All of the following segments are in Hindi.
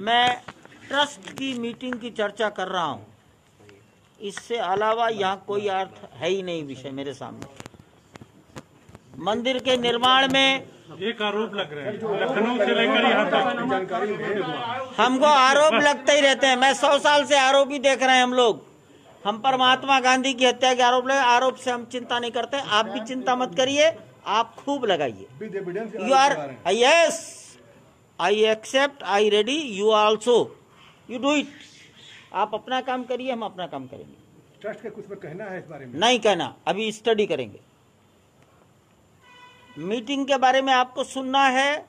मैं ट्रस्ट की मीटिंग की चर्चा कर रहा हूं, इससे अलावा यहाँ कोई अर्थ है ही नहीं विषय मेरे सामने। मंदिर के निर्माण में एक आरोप लग रहे हैं लखनऊ से लेकर यहाँ तक। हमको आरोप लगते ही रहते हैं। मैं 100 साल से आरोप ही देख रहे हैं हम लोग। हम पर महात्मा गांधी की हत्या के आरोप लगे, आरोप से हम चिंता नहीं करते। आप भी चिंता मत करिए, आप खूब लगाइए। You are yes, I accept, I ready, you also, you do it. आप अपना काम करिए, हम अपना काम करेंगे। ट्रस्ट का कुछ पर कहना है इस बारे में? नहीं कहना, अभी स्टडी करेंगे। मीटिंग के बारे में आपको सुनना है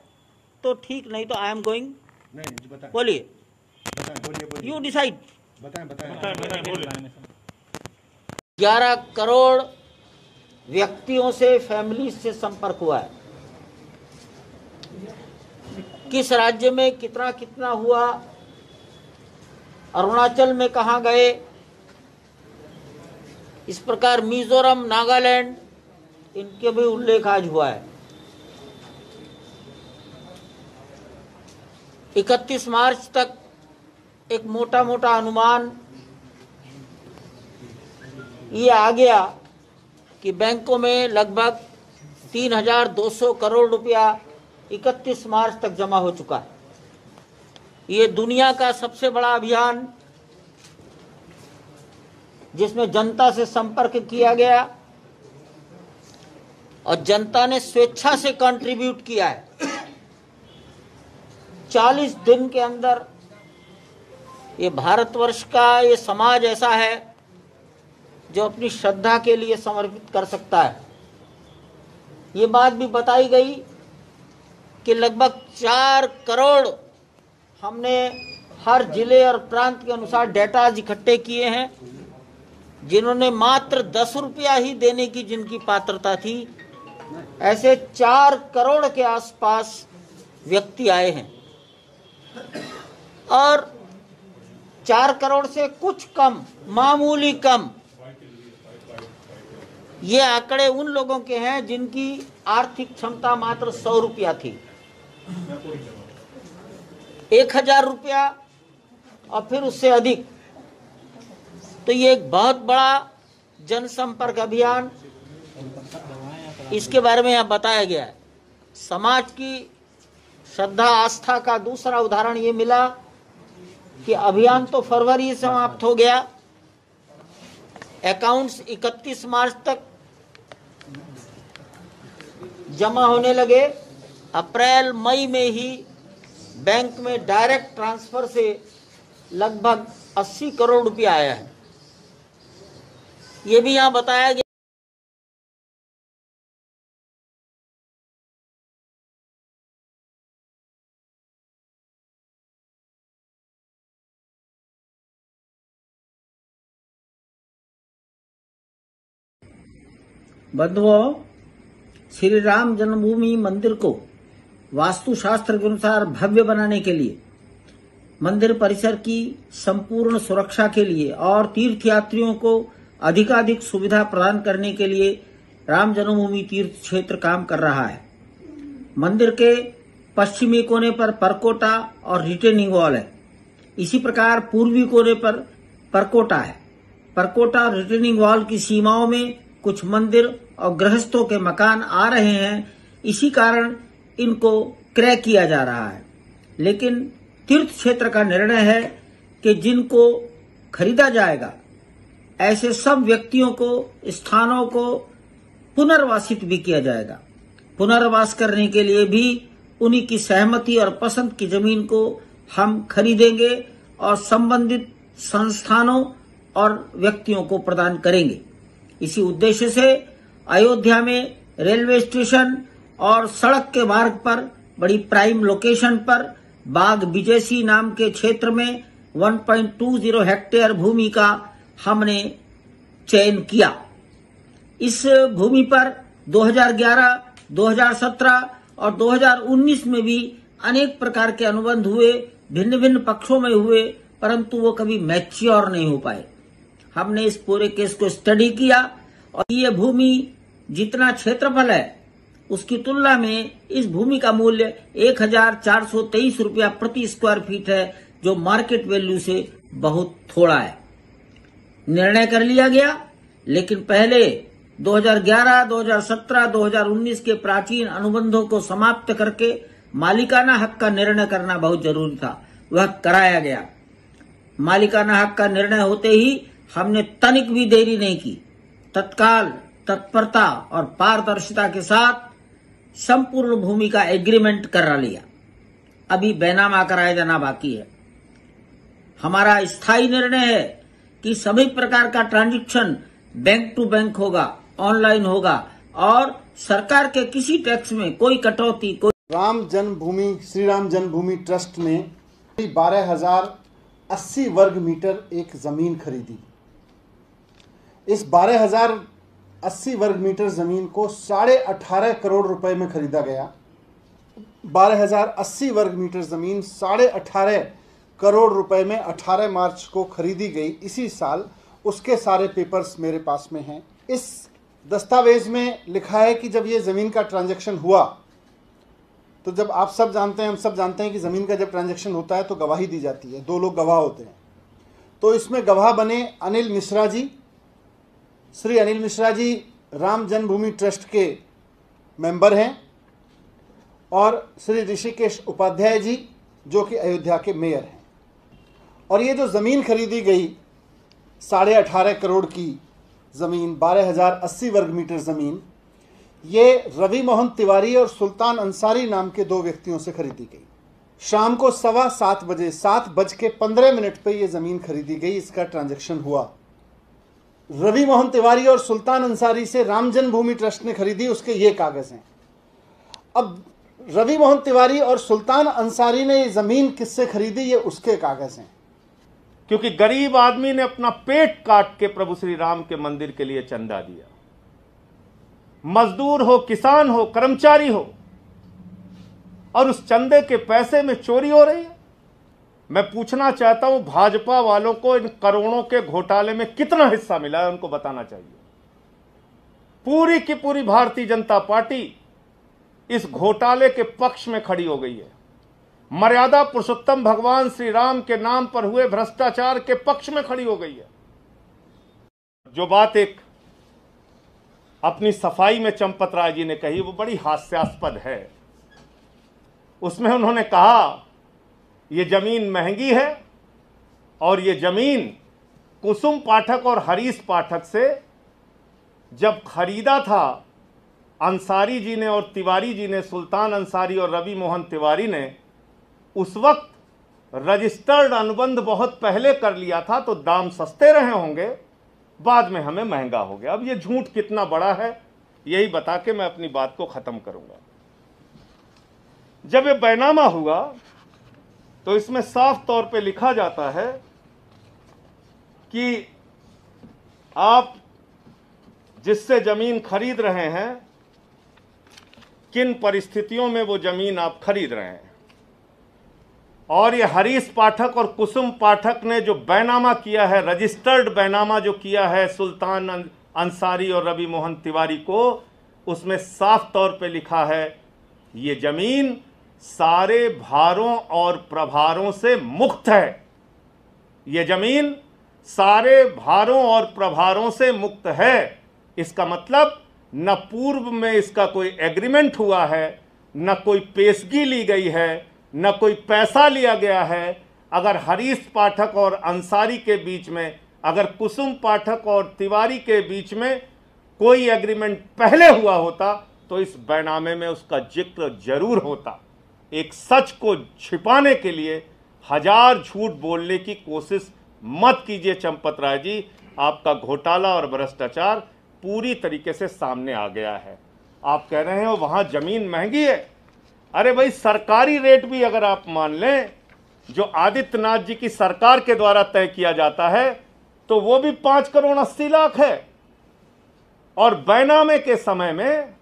तो ठीक, नहीं तो आई एम गोइंग। नहीं बताएं, बोलिए, बोलिए। You decide. बताएं। 11 करोड़ व्यक्तियों से, फैमिली से संपर्क हुआ है। किस राज्य में कितना कितना हुआ, अरुणाचल में कहां गए, इस प्रकार मिजोरम, नागालैंड, इनके भी उल्लेख आज हुआ है। 31 मार्च तक एक मोटा मोटा अनुमान ये आ गया कि बैंकों में लगभग 3,200 करोड़ रुपया 31 मार्च तक जमा हो चुका है। ये दुनिया का सबसे बड़ा अभियान जिसमें जनता से संपर्क किया गया और जनता ने स्वेच्छा से कंट्रीब्यूट किया है। 40 दिन के अंदर ये भारतवर्ष का ये समाज ऐसा है जो अपनी श्रद्धा के लिए समर्पित कर सकता है। ये बात भी बताई गई कि लगभग 4 करोड़ हमने हर जिले और प्रांत के अनुसार डेटा इकट्ठे किए हैं, जिन्होंने मात्र 10 रुपया ही देने की जिनकी पात्रता थी। ऐसे 4 करोड़ के आसपास व्यक्ति आए हैं और 4 करोड़ से कुछ कम, मामूली कम, ये आंकड़े उन लोगों के हैं जिनकी आर्थिक क्षमता मात्र 100 रुपया थी। 1000 रुपया और फिर उससे अधिक। तो ये एक बहुत बड़ा जनसंपर्क अभियान, इसके बारे में यहाँ बताया गया है। समाज की श्रद्धा आस्था का दूसरा उदाहरण ये मिला कि अभियान तो फरवरी से समाप्त हो गया, अकाउंट्स 31 मार्च तक जमा होने लगे। अप्रैल मई में ही बैंक में डायरेक्ट ट्रांसफर से लगभग 80 करोड़ रुपया आया है। ये भी यहां बताया गया। बंधुओं, श्री राम जन्मभूमि मंदिर को वास्तुशास्त्र के अनुसार भव्य बनाने के लिए, मंदिर परिसर की संपूर्ण सुरक्षा के लिए और तीर्थयात्रियों को अधिकाधिक सुविधा प्रदान करने के लिए राम जन्मभूमि तीर्थ क्षेत्र काम कर रहा है। मंदिर के पश्चिमी कोने पर परकोटा और रिटेनिंग वॉल है। इसी प्रकार पूर्वी कोने पर परकोटा है। परकोटा और रिटेनिंग वॉल की सीमाओं में कुछ मंदिर और गृहस्थों के मकान आ रहे हैं, इसी कारण इनको क्रय किया जा रहा है। लेकिन तीर्थ क्षेत्र का निर्णय है कि जिनको खरीदा जाएगा, ऐसे सब व्यक्तियों को, स्थानों को पुनर्वासित भी किया जाएगा। पुनर्वास करने के लिए भी उन्हीं की सहमति और पसंद की जमीन को हम खरीदेंगे और संबंधित संस्थानों और व्यक्तियों को प्रदान करेंगे। इसी उद्देश्य से अयोध्या में रेलवे स्टेशन और सड़क के मार्ग पर बड़ी प्राइम लोकेशन पर बाग बिजेसी नाम के क्षेत्र में 1.20 हेक्टेयर भूमि का हमने चयन किया। इस भूमि पर 2011, 2017 और 2019 में भी अनेक प्रकार के अनुबंध हुए, भिन्न भिन्न पक्षों में हुए, परंतु वो कभी मैच्योर नहीं हो पाए। हमने इस पूरे केस को स्टडी किया और ये भूमि जितना क्षेत्रफल है उसकी तुलना में इस भूमि का मूल्य 1,423 रुपया प्रति स्क्वायर फीट है, जो मार्केट वैल्यू से बहुत थोड़ा है। निर्णय कर लिया गया, लेकिन पहले 2011, 2017, 2019 के प्राचीन अनुबंधों को समाप्त करके मालिकाना हक का निर्णय करना बहुत जरूरी था। वह कराया गया। मालिकाना हक का निर्णय होते ही हमने तनिक भी देरी नहीं की, तत्काल तत्परता और पारदर्शिता के साथ संपूर्ण भूमि का एग्रीमेंट करा लिया। अभी बैनामा कराया जाना बाकी है। हमारा स्थायी निर्णय है कि सभी प्रकार का ट्रांजैक्शन बैंक टू बैंक होगा, ऑनलाइन होगा और सरकार के किसी टैक्स में कोई कटौती, कोई राम जन्मभूमि श्री राम जन्मभूमि ट्रस्ट ने 12,080 वर्ग मीटर एक जमीन खरीदी। इस 12,080 वर्ग मीटर जमीन को 18.5 करोड़ रुपए में खरीदा गया। 12,080 वर्ग मीटर जमीन 18.5 करोड़ रुपए में 18 मार्च को खरीदी गई इसी साल। उसके सारे पेपर्स मेरे पास में हैं। इस दस्तावेज में लिखा है कि जब ये ज़मीन का ट्रांजैक्शन हुआ, तो जब आप सब जानते हैं, हम सब जानते हैं कि ज़मीन का जब ट्रांजैक्शन होता है तो गवाही दी जाती है, 2 लोग गवाह होते हैं। तो इसमें गवाह बने अनिल मिश्रा जी। श्री अनिल मिश्रा जी राम जन्मभूमि ट्रस्ट के मेंबर हैं और श्री ऋषिकेश उपाध्याय जी जो कि अयोध्या के मेयर हैं। और ये जो ज़मीन खरीदी गई 18.5 करोड़ की ज़मीन, 12,080 वर्ग मीटर ज़मीन, ये रवि मोहन तिवारी और सुल्तान अंसारी नाम के 2 व्यक्तियों से खरीदी गई। शाम को 7:15 बजे 7:15 पे ये ज़मीन खरीदी गई। इसका ट्रांजैक्शन हुआ। रवि मोहन तिवारी और सुल्तान अंसारी से राम जन्मभूमि ट्रस्ट ने खरीदी, उसके ये कागज़ हैं। अब रवि मोहन तिवारी और सुल्तान अंसारी ने ये ज़मीन किससे खरीदी, ये उसके कागज़ हैं। क्योंकि गरीब आदमी ने अपना पेट काट के प्रभु श्री राम के मंदिर के लिए चंदा दिया। मजदूर हो, किसान हो, कर्मचारी हो, और उस चंदे के पैसे में चोरी हो रही है। मैं पूछना चाहता हूं, भाजपा वालों को इन करोड़ों के घोटाले में कितना हिस्सा मिला है, उनको बताना चाहिए। पूरी की पूरी भारतीय जनता पार्टी इस घोटाले के पक्ष में खड़ी हो गई है। मर्यादा पुरुषोत्तम भगवान श्री राम के नाम पर हुए भ्रष्टाचार के पक्ष में खड़ी हो गई है। जो बात एक अपनी सफाई में चंपत राय जी ने कही, वो बड़ी हास्यास्पद है। उसमें उन्होंने कहा ये जमीन महंगी है और ये जमीन कुसुम पाठक और हरीश पाठक से जब खरीदा था अंसारी जी ने और तिवारी जी ने, सुल्तान अंसारी और रवि मोहन तिवारी ने, उस वक्त रजिस्टर्ड अनुबंध बहुत पहले कर लिया था तो दाम सस्ते रहे होंगे, बाद में हमें महंगा हो गया। अब ये झूठ कितना बड़ा है, यही बता के मैं अपनी बात को खत्म करूंगा। जब ये बैनामा हुआ तो इसमें साफ तौर पे लिखा जाता है कि आप जिससे जमीन खरीद रहे हैं, किन परिस्थितियों में वो जमीन आप खरीद रहे हैं। और ये हरीश पाठक और कुसुम पाठक ने जो बैनामा किया है, रजिस्टर्ड बैनामा जो किया है सुल्तान अंसारी और रवि मोहन तिवारी को, उसमें साफ तौर पे लिखा है ये जमीन सारे भारों और प्रभारों से मुक्त है। ये जमीन सारे भारों और प्रभारों से मुक्त है। इसका मतलब न पूर्व में इसका कोई एग्रीमेंट हुआ है, न कोई पेशगी ली गई है, न कोई पैसा लिया गया है। अगर हरीश पाठक और अंसारी के बीच में, अगर कुसुम पाठक और तिवारी के बीच में कोई एग्रीमेंट पहले हुआ होता तो इस बैनामे में उसका जिक्र जरूर होता। एक सच को छिपाने के लिए 1000 झूठ बोलने की कोशिश मत कीजिए चंपत राय जी। आपका घोटाला और भ्रष्टाचार पूरी तरीके से सामने आ गया है। आप कह रहे हो वहां जमीन महंगी है। अरे भाई, सरकारी रेट भी अगर आप मान लें जो आदित्यनाथ जी की सरकार के द्वारा तय किया जाता है तो वो भी 5,80,00,000 है। और बैनामे के समय में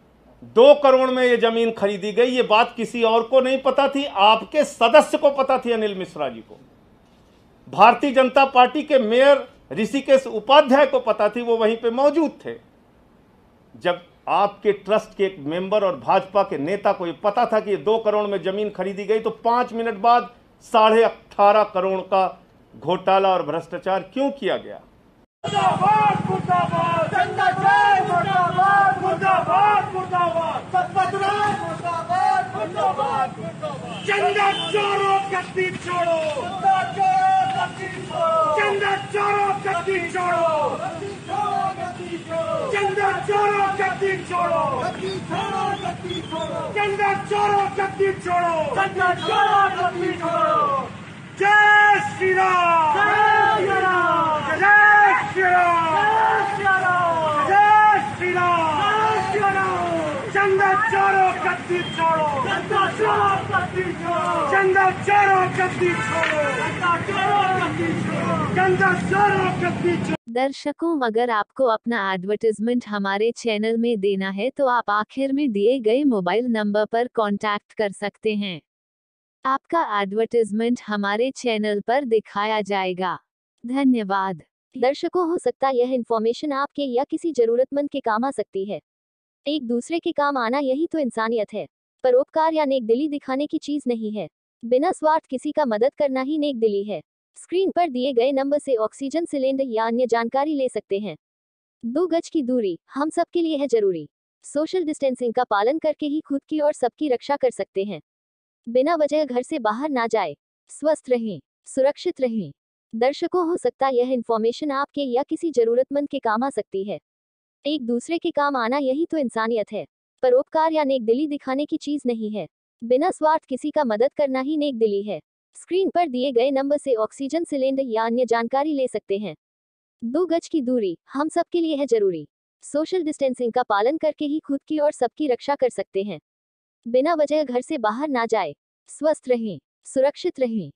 2 करोड़ में ये जमीन खरीदी गई। ये बात किसी और को नहीं पता थी, आपके सदस्य को पता थी, अनिल मिश्रा जी को। भारतीय जनता पार्टी के मेयर ऋषिकेश उपाध्याय को पता थी, वो वहीं पे मौजूद थे। जब आपके ट्रस्ट के एक मेंबर और भाजपा के नेता को ये पता था कि ये 2 करोड़ में जमीन खरीदी गई तो 5 मिनट बाद 18.5 करोड़ का घोटाला और भ्रष्टाचार क्यों किया गया? मुर्दाबाद मुर्दाबाद मुर्दाबाद मुर्दाबाद मुर्दाबाद मुर्दाबाद सत्पतराय मुर्दाबाद मुर्दाबाद मुर्दाबाद चंदा चोरों गद्दी छोड़ो चंदा चोरों गद्दी छोड़ो चंदा चोरों गद्दी छोड़ो चंदा चोरों गद्दी छोड़ो चंदा चोरों गद्दी छोड़ो चंदा चोरों गद्दी छोड़ो। जय श्री राम जय श्री राम जय श्री राम जय श्री राम जय श्री राम चंदा चोरों गद्दी छोड़ो चंदा चोरों गद्दी छोड़ो चंदा चोरों गद्दी छोड़ो चंदा चोरों गद्दी छोड़ो चंदा चोरों गद्दी छोड़ो। दर्शकों, अगर आपको अपना एडवर्टाइजमेंट हमारे चैनल में देना है तो आप आखिर में दिए गए मोबाइल नंबर पर कांटेक्ट कर सकते हैं। आपका एडवर्टाइजमेंट हमारे चैनल पर दिखाया जाएगा। धन्यवाद। दर्शकों, हो सकता यह इन्फॉर्मेशन आपके या किसी जरूरतमंद के काम आ सकती है। एक दूसरे के काम आना यही तो इंसानियत है। परोपकार या नेकदिली दिखाने की चीज नहीं है। बिना स्वार्थ किसी का मदद करना ही नेकदिली है। स्क्रीन पर दिए गए नंबर से ऑक्सीजन सिलेंडर या अन्य जानकारी ले सकते हैं। 2 गज की दूरी हम सबके लिए है जरूरी। सोशल डिस्टेंसिंग का पालन करके ही खुद की और सबकी रक्षा कर सकते हैं। बिना वजह घर से बाहर ना जाए। स्वस्थ रहें, सुरक्षित रहें। दर्शकों, हो सकता यह इन्फॉर्मेशन आपके या किसी जरूरतमंद के काम आ सकती है। एक दूसरे के काम आना यही तो इंसानियत है। परोपकार या नेकदिली दिखाने की चीज नहीं है। बिना स्वार्थ किसी का मदद करना ही नेकदिली है। स्क्रीन पर दिए गए नंबर से ऑक्सीजन सिलेंडर या अन्य जानकारी ले सकते हैं। 2 गज की दूरी हम सबके लिए है जरूरी। सोशल डिस्टेंसिंग का पालन करके ही खुद की और सबकी रक्षा कर सकते हैं। बिना वजह घर से बाहर ना जाए। स्वस्थ रहें, सुरक्षित रहें।